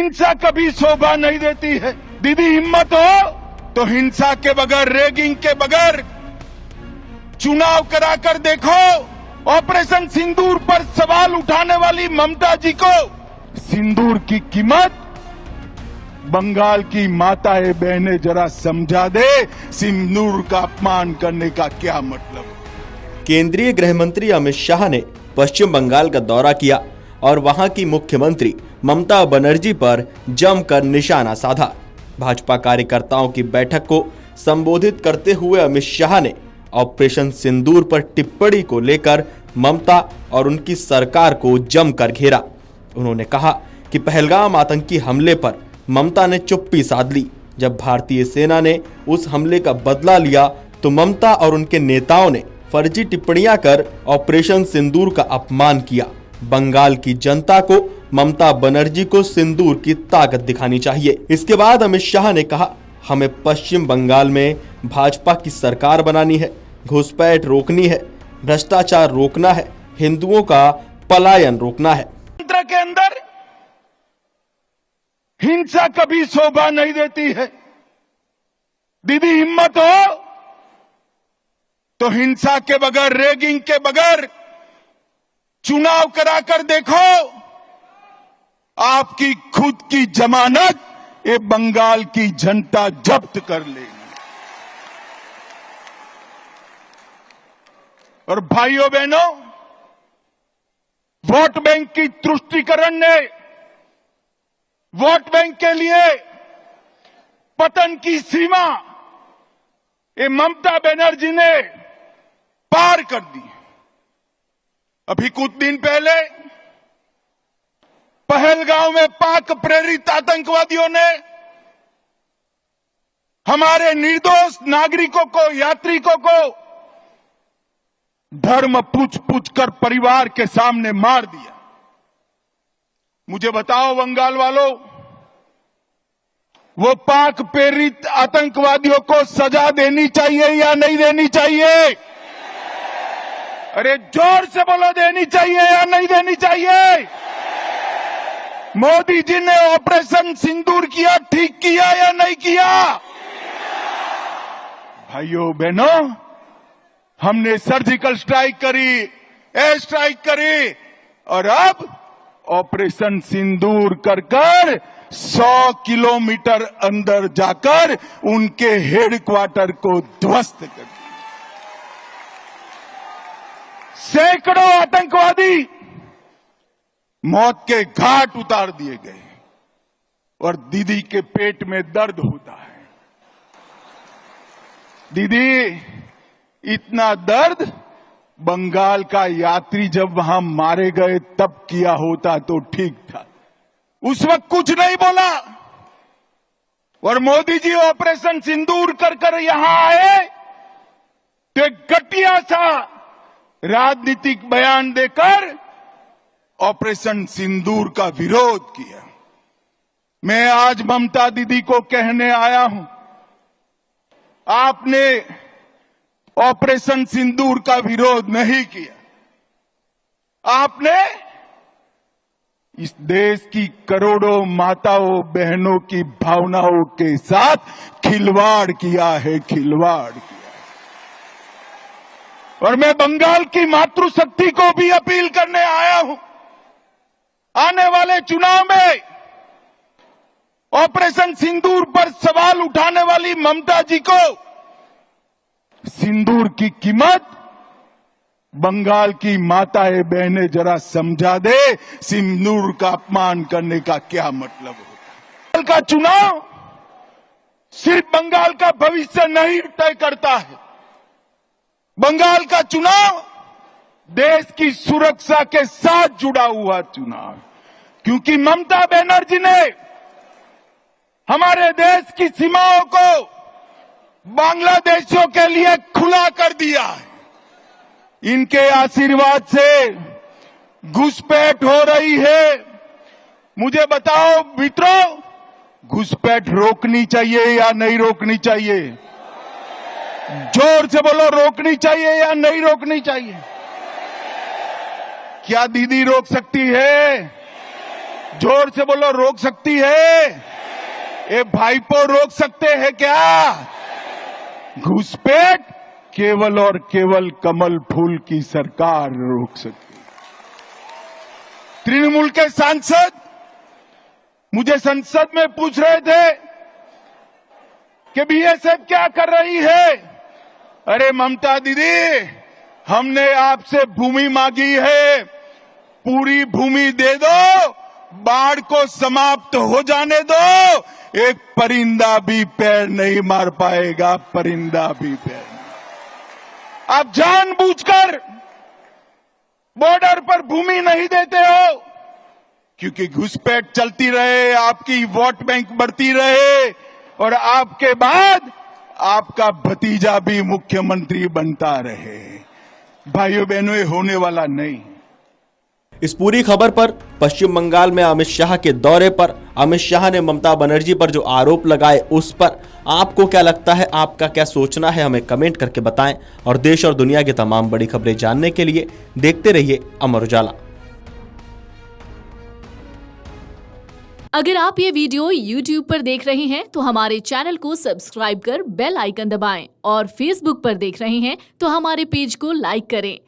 हिंसा कभी शोभा नहीं देती है। दीदी हिम्मत हो तो हिंसा के बगैर, रेगिंग के बगैर चुनाव कराकर देखो। ऑपरेशन सिंदूर पर सवाल उठाने वाली ममता जी को सिंदूर की कीमत बंगाल की माताएं बहनें जरा समझा दे, सिंदूर का अपमान करने का क्या मतलब है। केंद्रीय गृह मंत्री अमित शाह ने पश्चिम बंगाल का दौरा किया और वहां की मुख्यमंत्री ममता बनर्जी पर जमकर निशाना साधा। भाजपा कार्यकर्ताओं की बैठक को संबोधित करते हुए अमित शाह ने ऑपरेशन सिंदूर पर टिप्पणी को लेकर ममता और उनकी सरकार को जमकर घेरा। उन्होंने कहा कि पहलगाम आतंकी हमले पर ममता ने चुप्पी साध ली। जब भारतीय सेना ने उस हमले का बदला लिया तो ममता और उनके नेताओं ने फर्जी टिप्पणियां कर ऑपरेशन सिंदूर का अपमान किया। बंगाल की जनता को ममता बनर्जी को सिंदूर की ताकत दिखानी चाहिए। इसके बाद अमित शाह ने कहा, हमें पश्चिम बंगाल में भाजपा की सरकार बनानी है, घुसपैठ रोकनी है, भ्रष्टाचार रोकना है, हिंदुओं का पलायन रोकना है। तंत्र के अंदर हिंसा कभी शोभा नहीं देती है। दीदी हिम्मत हो तो हिंसा के बगैर, रेगिंग के बगैर चुनाव कराकर देखो। आपकी खुद की जमानत ये बंगाल की जनता जब्त कर लेगी। और भाइयों बहनों, वोट बैंक की तुष्टीकरण ने वोट बैंक के लिए पतन की सीमा ये ममता बनर्जी ने पार कर दी। अभी कुछ दिन पहले पहलगांव में पाक प्रेरित आतंकवादियों ने हमारे निर्दोष नागरिकों को, यात्रिकों को धर्म पूछ कर परिवार के सामने मार दिया। मुझे बताओ बंगाल वालों, वो पाक प्रेरित आतंकवादियों को सजा देनी चाहिए या नहीं देनी चाहिए? अरे जोर से बोलो, देनी चाहिए या नहीं देनी चाहिए? मोदी जी ने ऑपरेशन सिंदूर किया, ठीक किया या नहीं किया? भाइयों बहनों, हमने सर्जिकल स्ट्राइक करी, एयर स्ट्राइक करी और अब ऑपरेशन सिंदूर कर 100 किलोमीटर अंदर जाकर उनके हेडक्वार्टर को ध्वस्त कर दिया। सैकड़ों आतंकवादी मौत के घाट उतार दिए गए और दीदी के पेट में दर्द होता है। दीदी, इतना दर्द बंगाल का यात्री जब वहां मारे गए तब किया होता तो ठीक था। उस वक्त कुछ नहीं बोला और मोदी जी ऑपरेशन सिंदूर कर यहां आए तो एक घटिया सा राजनीतिक बयान देकर ऑपरेशन सिंदूर का विरोध किया। मैं आज ममता दीदी को कहने आया हूं, आपने ऑपरेशन सिंदूर का विरोध नहीं किया, आपने इस देश की करोड़ों माताओं बहनों की भावनाओं के साथ खिलवाड़ किया है, खिलवाड़ किया। और मैं बंगाल की मातृशक्ति को भी अपील करने आया हूं, आने वाले चुनाव में ऑपरेशन सिंदूर पर सवाल उठाने वाली ममता जी को सिंदूर की कीमत बंगाल की माताएं बहनें जरा समझा दे, सिंदूर का अपमान करने का क्या मतलब होता है। का चुनाव सिर्फ बंगाल का भविष्य नहीं तय करता है, बंगाल का चुनाव देश की सुरक्षा के साथ जुड़ा हुआ चुनाव, क्योंकि ममता बनर्जी ने हमारे देश की सीमाओं को बांग्लादेशियों के लिए खुला कर दिया है। इनके आशीर्वाद से घुसपैठ हो रही है। मुझे बताओ मित्रों, घुसपैठ रोकनी चाहिए या नहीं रोकनी चाहिए? जोर से बोलो, रोकनी चाहिए या नहीं रोकनी चाहिए? क्या दीदी रोक सकती है? जोर से बोलो, रोक सकती है? ये भाईपो रोक सकते हैं क्या? घुसपैठ केवल और केवल कमल फूल की सरकार रोक सकती है। तृणमूल के सांसद मुझे संसद में पूछ रहे थे कि बीएसएफ क्या कर रही है। अरे ममता दीदी, हमने आपसे भूमि मांगी है, पूरी भूमि दे दो, बाढ़ को समाप्त हो जाने दो, एक परिंदा भी पैर नहीं मार पाएगा, परिंदा भी पैर नहीं। आप जानबूझकर बॉर्डर पर भूमि नहीं देते हो क्योंकि घुसपैठ चलती रहे, आपकी वोट बैंक बढ़ती रहे और आपके बाद आपका भतीजा भी मुख्यमंत्री बनता रहे। भाइयों बहनों, ये होने वाला नहीं। इस पूरी खबर पर पश्चिम बंगाल में अमित शाह के दौरे पर अमित शाह ने ममता बनर्जी पर जो आरोप लगाए उस पर आपको क्या लगता है, आपका क्या सोचना है, हमें कमेंट करके बताएं। और देश और दुनिया की तमाम बड़ी खबरें जानने के लिए देखते रहिए अमर उजाला। अगर आप ये वीडियो YouTube पर देख रहे हैं तो हमारे चैनल को सब्सक्राइब कर बेल आइकन दबाएं और Facebook पर देख रहे हैं तो हमारे पेज को लाइक करें।